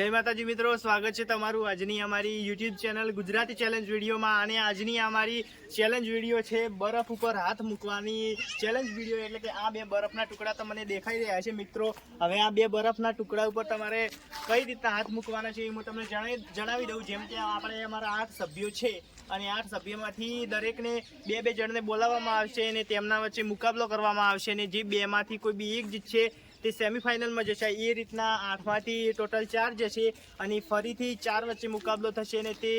જય માતાજી મિત્રો, સ્વાગત છે તમારું આજની અમારી યુટ્યુબ ચેનલ ગુજરાતી ચેલેન્જ વિડીયોમાં। અને આજની અમારી ચેલેન્જ વિડીયો છે બરફ ઉપર હાથ મૂકવાની ચેલેન્જ વિડીયો। એટલે કે આ બે બરફના ટુકડા તમને દેખાઈ રહ્યા છે મિત્રો। હવે આ બે બરફના ટુકડા ઉપર તમારે કઈ રીતના હાથ મૂકવાના છે એ હું તમને જણાવી દઉં। જેમ કે આપણે અમારા 8 સભ્યો છે અને 8 સભ્યોમાંથી દરેકને બે જણને બોલાવવામાં આવશે અને તેમના વચ્ચે મુકાબલો કરવામાં આવશે અને જે બેમાંથી કોઈ બી એક જીતશે તે સેમીફાઇનલમાં જશે। એ રીતના 8માંથી ટોટલ 4 જશે અને ફરીથી 4 વચ્ચે મુકાબલો થશે અને તે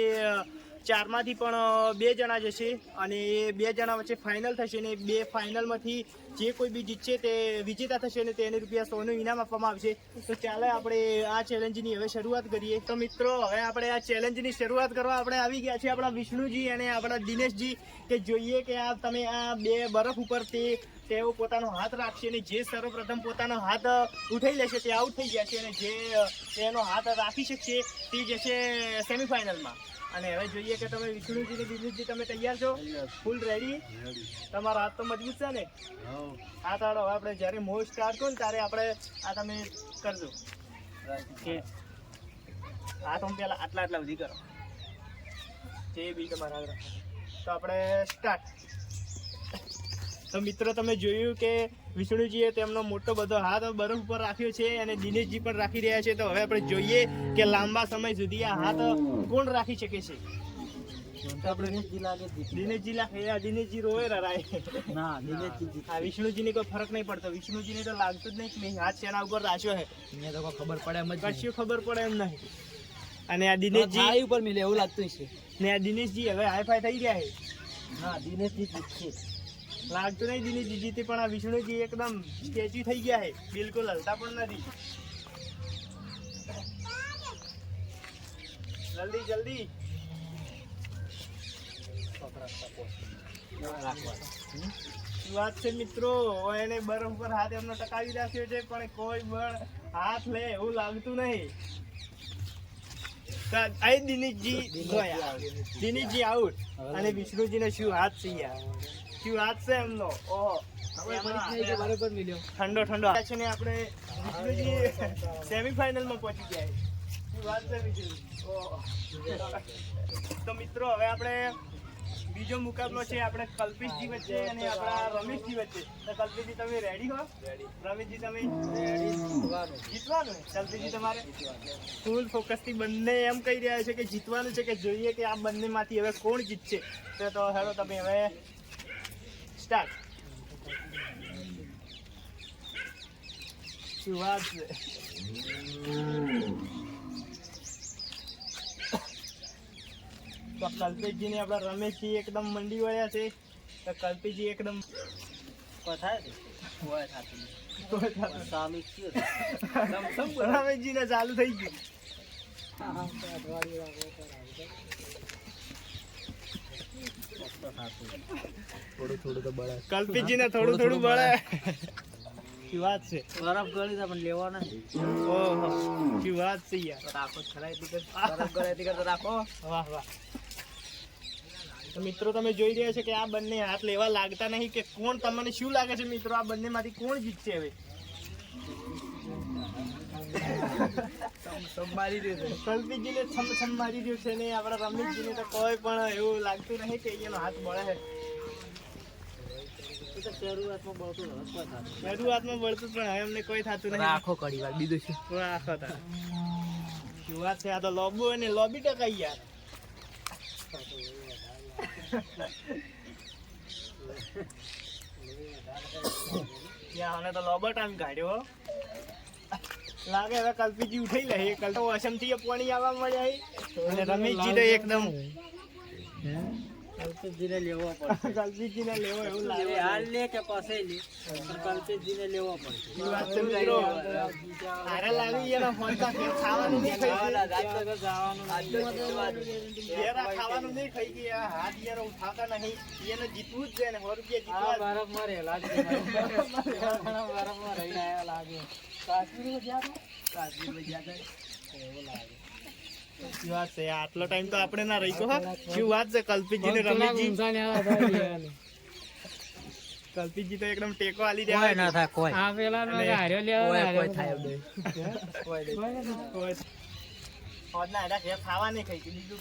4માંથી પણ 2 જણા જશે અને એ 2 જણા વચ્ચે ફાઇનલ થશે અને 2 ફાઇનલમાંથી જે કોઈ બી જીતશે તે વિજેતા થશે અને તેને ₹100નું ઇનામ આપવામાં આવશે। તો ચાલો આપણે આ ચેલેન્જની હવે શરૂઆત કરીએ। તો મિત્રો હવે આપણે આ ચેલેન્જની શરૂઆત કરવા આપણે આવી ગયા છીએ આપણા વિષ્ણુજી અને આપણા દિનેશજી કે જોઈએ કે આ તમે આ બે બરફ ઉપર તેઓ પોતાનો હાથ રાખશે અને જે સર્વપ્રથમ પોતાનો હાથ ઉઠાઈ લેશે તે આઉટ થઈ જશે અને જે તેનો હાથ રાખી શકશે તે જશે સેમીફાઇનલમાં। અને હવે જોઈએ કે તમે વિષ્ણુજી અને દિનેશજી તમે તૈયાર છો? ફૂલ રેડી? તમારા હાથ તો મજબૂત છે ને? હા તો હવે આપણે જ્યારે મોજ સ્ટાર્ટ કરો ને ત્યારે આપણે આ તમે કરજો હાથ હું પહેલાં આટલા સુધી કરો જે બી તમારા હાથ રાખો। તો આપણે સ્ટાર્ટ। તો મિત્રો તમે જોયું કે વિષ્ણુજીએ તેમનો મોટો બધો હાથ બરફ ઉપર રાખ્યો છે અને દિનેશજી પણ રાખી રહ્યા છે। તો હવે આપણે જોઈએ કે લાંબા સમય સુધી આ હાથ કોણ રાખી શકે છે। દિનેશજી રોવે રરાય ના, વિષ્ણુજીને કોઈ ફરક નહીં પડતો। વિષ્ણુજીને તો લાગતું જ નહીં હાથ શેના ઉપર રાખ્યો છે, ખબર પડે એમ કશું ખબર પડે એમ નહીં। અને આ દિનેશજી ઉપર મિલે એવું લાગતું છે ને આ દિનેશજી હવે હાઈફાઈ થઈ ગયા છે। હા, દિનેશજી લાગતું નહીં દિનેશજી જીતે, પણ આ વિષ્ણુજી એકદમ સ્ટેચ્યુ થઈ ગયા છે, બિલકુલ હલતા પણ નથી। જલ્દી જલ્દી વાત છે મિત્રો। એને બરફ પર હાથ એમનો ટકાવી રાખ્યો છે પણ કોઈ પણ હાથ લે એવું લાગતું નહીં। દિનેશજી આઉટ અને વિષ્ણુજીને શું હાથ છે યાર, શું હાથ છે એમનો। ઓહો, ઠંડો છે ને આપણે વિષ્ણુજી સેમીફાઇનલમાં પહોંચી ગયા છે। શું વાત છે વિષ્ણુ। તો મિત્રો હવે આપણે બીજો મુકાબલો છે આપણે કલ્પેશજી વચ્ચે અને આપણા રમેશજી વચ્ચે। તો કલ્પેશજી તમે રેડી હો? રમેશજી તમે જીતવાનું? કલ્પેશજી તમારે ફૂલ ફોકસથી બંને એમ કહી રહ્યા છે કે જીતવાનું છે, કે જોઈએ કે આ બંનેમાંથી હવે કોણ જીતશે। તો હેલો તમે હવે સ્ટાર્ટ। શું વાત છે। તો કલ્પેશજી ને આપણા રમેશજી એકદમ મંડી વળ્યા છે। તો કલ્પેશજી એકદમ રમેશજી ને ચાલુ થઈ ગયું। કલ્પેશજી ને થોડું બળે। શું વાત છે। બરફ ગળી પણ લેવાના। ઓહો, શું વાત છે યાર। રાખો રાખો। વાહ વાહ। તો મિત્રો તમે જોઈ રહ્યા છો કે આ બંને હાથ લેવા લાગતા નહીં, કે કોણ, તમને શું લાગે છે મિત્રો આ બંનેમાંથી કોણ જીતશે હવે? કલ્પેશજીને છમ મારી રહ્યો છે ને આપણા રમેશજીને તો કોઈ પણ એવું લાગતું નહીં કે એનો હાથ બળે છે। શરૂઆતમાં બળતું પણ હવે એમને કોઈ થતું નહીં। આખો કડી વાર બીજું શું આખો થાય। શું વાત છે। આ તો લોબો અને લોબી ટકાઈ યાર। તો લોબો ટાઈમ કાઢ્યો લાગે। હવે કલ્પેશજી ઉઠાઈ લે, અસમથી પાણી આવવા મળ્યા અને રમેશજી તો એકદમ કલ્પેશજીને લેવો પડશે। કલ્પેશજીને લેવો એવું લાગે, હાલ લે કે પછી લે, કલ્પેશજીને લેવો પડશે। વાત છે મિત્રો, આરે લાવી એનો ફોન કા ખાવાનું નહીં ખાવાનું નહીં ખાઈ ગયા હાથ યાર ઉઠાતા નહીં, એને જીતવું જ છે ને 100 રૂપિયા જીતવા। બરફમાં રહેલા બરફમાં રહીને આવ્યા લાગે। કાશ્મીરમાં ગયા એવું લાગે। શું વાત છે। આટલો ટાઈમ તો આપણે ના રહીશું। હા, શું વાત છે। કલ્પેશજી ને રમેશજી કલ્પેશજી તો એકદમ ટેકો આલી દે, કોઈ ના થાય કોઈ। આ પેલા નો હાર્યો લેવા કોઈ થાય કોઈ હોદના એડા ઘેર ખાવા નહીં ખાઈ બીજું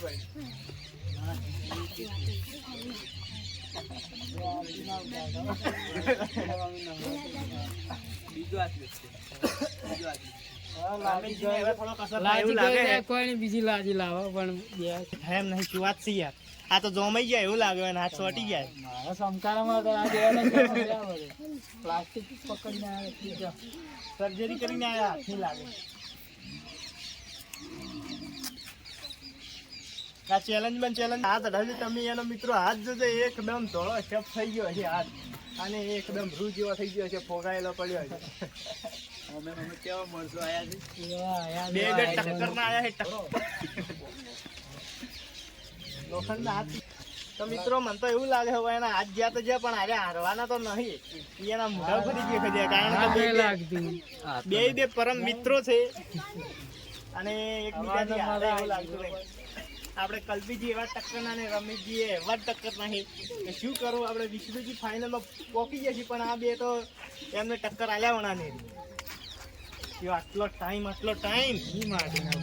કઈ બીજી લાજી લાવો પણ એમ નહીં શું વાત છે યાર આ તો જોમાઈ જાય એવું લાગે ને હાથ ચોટી જાય મારા સમકારમાં તો પ્લાસ્ટિક પકડીને આવે સર્જરી કરીને આવ્યા નહીં લાગે આ ચેલેન્જ હાથ અડાવજો તમે એનો મિત્રો હાથ જોજો એકદમ ધોળો શેપ થઈ ગયો છે હાથ અને એકદમ રૂ જેવો થઈ ગયો છે ફોગાયેલો પડ્યો છે અમે કેવા મળશો આયા છે બે ટક્કર ના આયા છે લોખંડના હાથ તો મિત્રો મને તો એવું લાગે હવે એના હાથ ગયા તો જ્યાં પણ આજે હારવાના તો નહીં એના મોઢા ફરી ગયા કારણ કે બે પરમ મિત્રો છે અને એકબીજાથી હારે એવું લાગતું નહીં આપણે કલ્પીજી એવા ટક્કર ના ને રમેશજી એવા ટક્કર નહીં કે શું કરવું આપણે વિષ્ણુજી ફાઇનલમાં પહોંચી ગયા છીએ પણ આ બે તો એમને ટક્કર આલ્યા વણા નહીં આટલો ટાઈમ ઈ માટે ના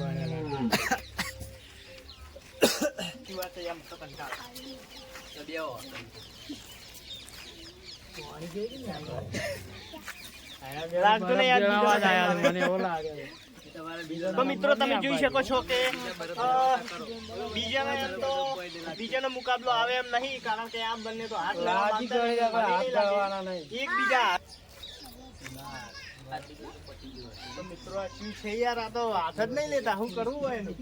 તો મિત્રો તમે જોઈ શકો છો કે બીજાનો મુકાબલો આવે એમ નહીં કારણ કે આ બંને તો હાથ એકબીજા તો મિત્રો આ શું છે યાર આ તો હાથ જ નહીં લેતા શું કરવું હોય એનું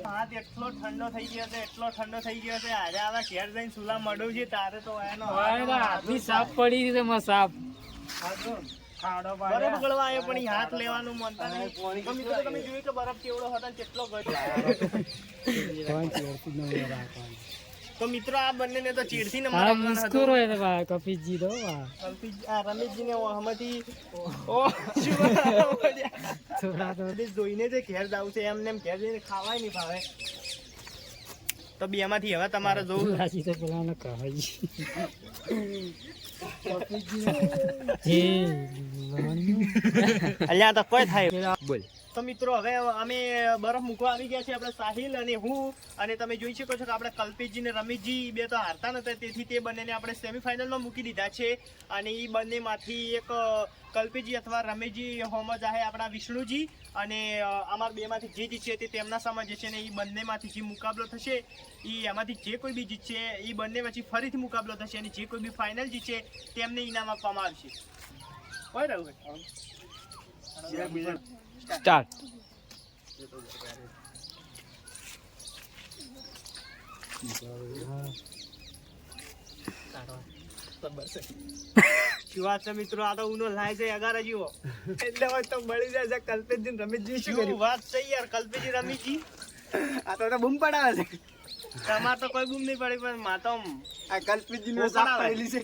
હાથ એટલો ઠંડો થઈ ગયો છે આજે આવા ઘેર જઈને સુલા મળ્યું છે તારે તો એનો સાપ પડી રીતે સાપ બરફ ગળવા આવ્યો પણ હાથ લેવાનું મનતા નહીં તો મિત્રો તમે જોયું કે બરફ કેવડો હતો કેટલો તો મિત્રો આ બંને તો ચીડથી કપીજી દો રમેશજી ને હમણાંથી જોઈને જે ઘેર જાવ છે એમને એમ ઘેર જઈને ખાવાય નહીં ભાવે તો બે માંથી હવે તમારે જોવું પેલા કહેવાય અલ્યા તો કોઈ થાય બોલ તો મિત્રો હવે અમે બરફ મૂકવા આવી ગયા છે આપણે સાહિલ અને હું અને તમે જોઈ શકો છો કે આપણે કલ્પેશજી ને રમેશજી બે તો હારતા નતા તેથી તે બંનેને આપણે સેમીફાઇનલમાં મૂકી દીધા છે અને એ બંનેમાંથી એક કલ્પેશજી અથવા રમેશજી હોમો જાહે આપણા વિષ્ણુજી અને અમારા બેમાંથી જે જીતશે તે તેમના સામે જશે ને એ બંનેમાંથી જે મુકાબલો થશે એ એમાંથી જે કોઈ બી જીતશે એ બંને પછી ફરીથી મુકાબલો થશે અને જે કોઈ બી ફાઇનલ જીતશે તેમને ઇનામ આપવામાં આવશે હોય રહ્યું સ્ટાર્ટ શું વાત છે મિત્રો આ તો ઉનો લાય છે અગારા જીવો એટલે હવે તો મળી જાય છે કલ્પેશજી રમેશજી શું વાત છે યાર કલ્પેશજી રમેશજી આ તો બૂમ પડાવે છે તમાર તો કોઈ બૂમ નહીં પડી પણ માતમ આ કલ્પેશજી નો સાપ પડેલી છે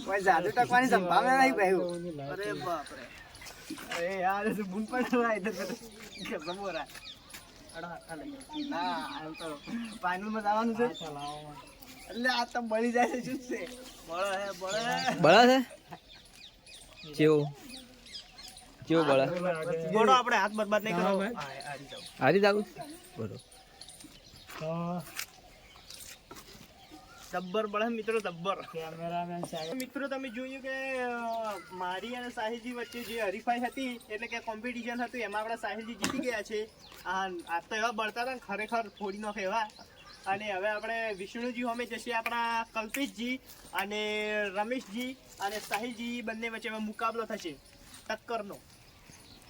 કોઈ જાદુ ટકવાની સંભાવના નહીં ભાઈ અરે બાપ રે અરે યાર એ બૂમ પડાવે ઇધર કે સમોરા અડા ખાલી ના આમ તો ફાઇનલ માં જવાનું છે એટલે આ તો બળી જાય છે શું છે બળે છે કેવું બળે બોડો આપણે હાથ બરબાદ નહીં કરો હારી જાવ બરો જબ્બર બળે મિત્રો જબ્બર કેમેરામેન સાહેબ મિત્રો તમે જોયું કે મારી અને સાહિલજી વચ્ચે જે હરીફાઈ હતી એટલે કે કોમ્પિટિશન હતું એમાં આપણા સાહિલજી જીતી ગયા છે આ તો એવા બળતા હતા ને ખરેખર ફોડી નાખે એવા અને હવે આપણે વિષ્ણુજી હોમે જશે આપણા કલ્પેશજી અને રમેશજી અને સાહિલજી બંને વચ્ચે મુકાબલો થશે ટક્કરનો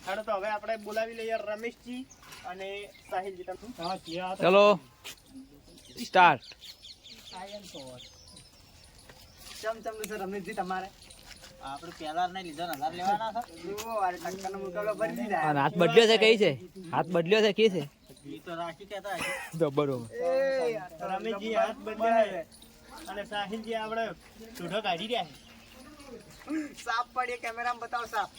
હાડો તો હવે આપણે બોલાવી લઈએ રમેશજી અને સાહિલજી ચલો સ્ટાર્ટ રમેશજી તમારે આપણે પેલા નહીં લીધો ને લેવાના છે ટક્કરનો મુકાબલો ભરી દીધા હાથ બદલ્યો છે કઈ છે હાથ બદલ્યો છે કે છે ઈ તો રાખી કહેતા હશે તો બરોબર રમેશજી હાથ બદલ્યા અને સાહિલજી આપણે સુઢો કાઢી રહ્યા છે સાપ પડે કેમેરામાં બતાવો સાપ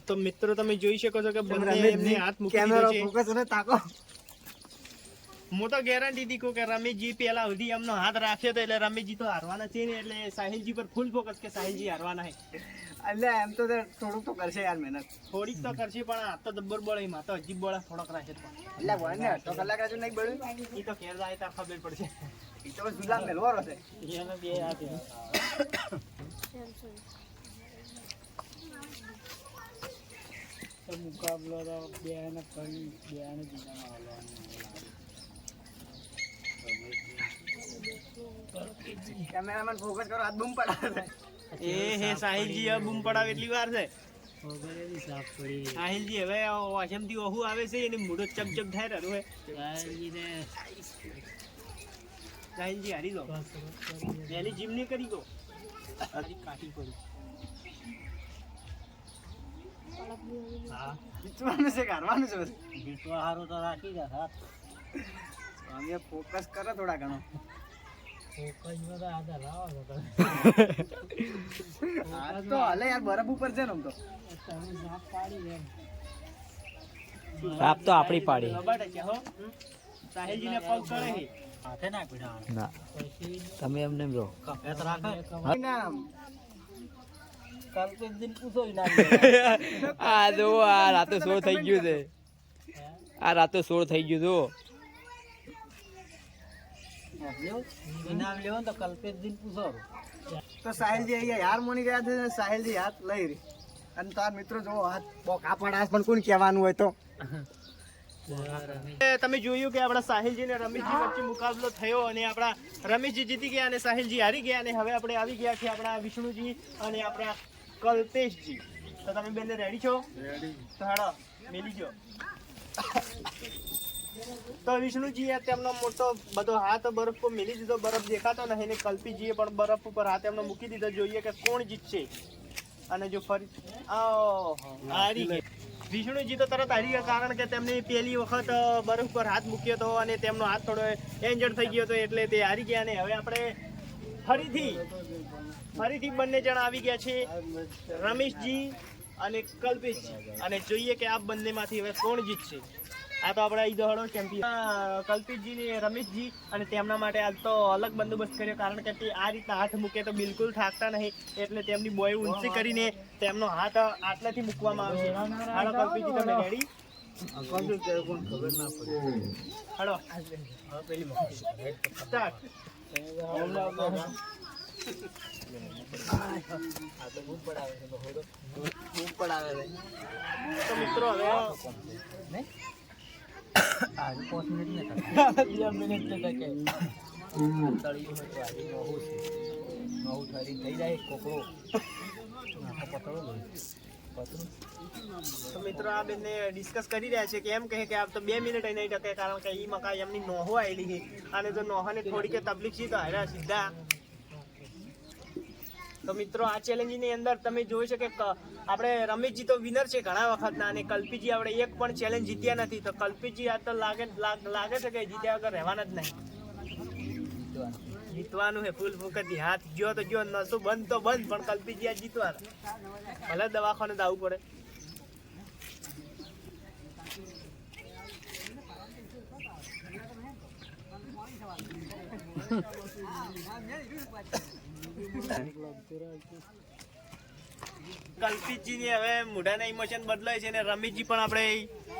તો મિત્રો તમે જોઈ શકો છો કે બંને એમને હાથ મૂકી દીધો છે ફોકસ અને તાકો હું તો ગેરંટી થી કહું કે રમેશજી પેલા સુધી એમનો હાથ રાખ્યો તો એટલે રમેશજી તો હારવાના છે ને, એટલે સાહિલજી પર ફૂલ ફોકસ કે સાહિલજી હારવાના છે. એટલે એમ તો થોડુંક તો કરશે યાર મહેનત. થોડીક તો કરશે પણ આ તો જબ્બર બળે, એમાં તો હજી બળા થોડોક રાખે પણ. એટલે બોલ ને અડધો કલાક હજુ નહીં બળ્યું. એ તો ઘેર જાય તાર ખબર પડશે. એ તો બસ જુલામ મેલવાનો છે. એને બે હાથ મુકાબલો તો બે ને ફરી બે ને કેમેરામેન ફોકસ કરો, હાથ બૂમ પડાવે. એ હે સાહિલજી હવે બૂમ પડાવે એટલી વાર છે. સાહિલજી હવે વાસમથી ઓહુ આવે છે, એની મોઢો ચકચક થાય રહ્યો હે. સાહિલજી હારી દો, પહેલી જીમ નહીં કરી દો. કાઢી પડી. હા જીતવાનું છે કે હારવાનું છે? જીતવા હારું તો રાખી જા હાથ. અમે ફોકસ કરો થોડા ઘણો. હા તો હાલે યાર, બરફ ઉપર છે ને આમ તો. સાપ તો આપણી પાડી. લબાડે છે હો. સાહિલજીને પગ ચડે છે. હાથે ના પીડા. ના તમે એમને એમ રહો. કપે તો રાખે. નામ કલ્પેશ દિન પૂછો ના. આ જો આ રાતો 16 થઈ ગયું છે. આ રાતો 16 થઈ ગયું જો. ઇનામ લેવો તો કલ્પેશ દિન પૂછો. તો સાહિલજી અહીંયા યાર મોની ગયા છે, સાહિલજી હાથ લઈ રહી. અને તાર મિત્રો જો હાથ બોકા પડાસ પણ કોણ કહેવાનું હોય તો. તમે જોયું કે આપણા સાહિલજી ને રમેશજી વચ્ચે મુકાબલો થયો અને આપણા રમેશજી જીતી ગયા અને સાહિલજી હારી ગયા. અને હવે આપણે આવી ગયા છે આપણા વિષ્ણુજી અને આપણા કલ્પેશજી. તો તમે બંને રેડી છો? તો હાડો મેલી જો. તો વિષ્ણુજીએ તેમનો મોટો બધો હાથ બરફ પર મેલી દીધો, બરફ દેખાતો નહીં ને કલ્પીજીએ પણ બરફ ઉપર હાથ એમનો મૂકી દીધો. જોઈએ કે કોણ જીતશે. અને જો ફરી હારી ગયા વિષ્ણુજી તો તરત હારી ગયા, કારણ કે તેમણે પહેલી વખત બરફ પર હાથ મૂક્યો હતો અને તેમનો હાથ થોડો એન્જર થઈ ગયો હતો એટલે તે હારી ગયા. અને હવે આપણે ફરીથી બંને જણા આવી ગયા છે, રમેશજી અને કલ્પેશજી. અને જોઈએ કે આ બંનેમાંથી હવે કોણ જીતશે. આ તો આપણે અહીં દોડો ચેમ્પિયન કલ્પેશજી ને રમેશજી, અને તેમના માટે આજ તો અલગ બંદોબસ્ત કર્યો, કારણ કે તે આ રીતના હાથ મૂકે તો બિલકુલ થાકતા નહીં, એટલે તેમની બોય ઊંચી કરીને તેમનો હાથ આટલાથી મૂકવામાં આવશે. હાલો કલ્પેશજી, તમે રેડી? હાલો સ્ટાર્ટ. તો મિત્રો હવે 5 મિનિટ ને 2 મિનિટ તો ટકે તળિયું હોય તો આજે નવું ઠરી થઈ જાય કોકડો તો મિત્રો આ બંને ડિસ્કસ કરી રહ્યા છે કે એમ કહે કે આ તો 2 મિનિટ નહીં ટકે, કારણ કે એ મકાઈ એમની નોહો આવેલી છે અને જો નોહાને થોડીક તકલીફ છે તો હાર્યા સીધા. તો મિત્રો આ ચેલેન્જની અંદર તમે જોઈ શકો કે આપણે રમેશજી તો વિનર છે ઘણા વખતના, અને કલ્પીજી આપણે એક પણ ચેલેન્જ જીત્યા નથી. તો કલ્પીજી આ તો લાગે છે કે જીત્યા વગર રહેવાના જ નહીં. જીતવાનું છે ફૂલ ફોકસથી. હાથ ગયો તો ગયો, નસો બંધ તો બંધ, પણ કલ્પીજી આ જીતવાના. ભલે દવાખાને દાવું પડે. કલ્પીજી ની હવે મોઢાના ઇમોશન બદલાય છે અને રમેશજી પણ આપણે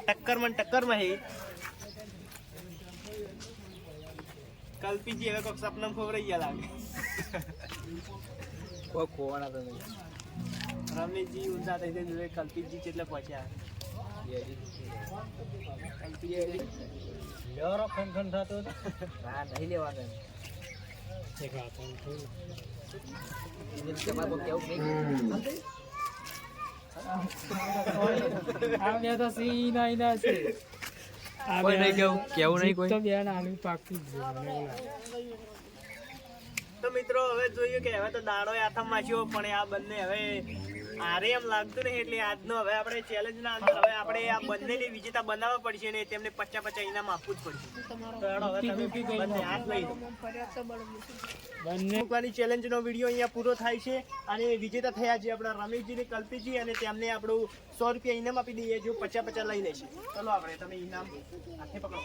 ટક્કરમાં છે. કલ્પીજી હવે કોઈક સપનામાં ખોવરાઈ ગયા લાગે. રમેશજી ઊંધા થઈ જાય, કલ્પીજી કેટલે પહોંચ્યા. લેવાનો ખન થતો હા નહીં લેવાનો. તો મિત્રો હવે જોઈએ કે હવે તો દાડો હાથમાં છે, પણ આ બંને હવે આરે એમ લાગતું નહીં, એટલે આજનો હવે આપણે ચેલેન્જ ના અંદર હવે આપણે આ બંનેને વિજેતા બનાવવા પડશે અને તેમને 50-50 ઇનામ આપવું જ પડશે. તો હેડો હવે તમે બંને હાથ લઈ લો. બંને ચેલેન્જનો વિડીયો અહીંયા પૂરો થાય છે અને વિજેતા થયા છે આપણા રમેશજી ને કલ્પીજી, અને તેમને આપણું 100 રૂપિયા ઇનામ આપી દઈએ, જો 50-50 લઈ લેશે. ચલો આપણે તમે ઇનામ હાથે પકડો.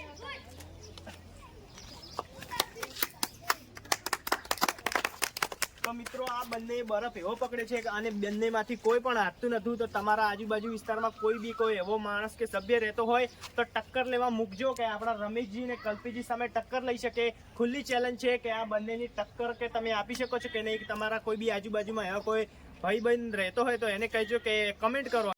મિત્રો આ બંને બરફ એવો પકડે છે કે અને બંનેમાંથી કોઈ પણ હાથતું નથી. તો તમારા આજુબાજુ વિસ્તારમાં કોઈ બી કોઈ એવો માણસ કે સભ્ય રહેતો હોય તો ટક્કર લેવા મૂકજો કે આપણા રમેશજી ને કલ્પીજી સામે ટક્કર લઈ શકે. ખુલ્લી ચેલેન્જ છે કે આ બંનેની ટક્કર કે તમે આપી શકો છો કે નહીં. તમારા કોઈ બી આજુબાજુમાં એવા કોઈ ભાઈ બહેન રહેતો હોય તો એને કહેજો કે કમેન્ટ કરો.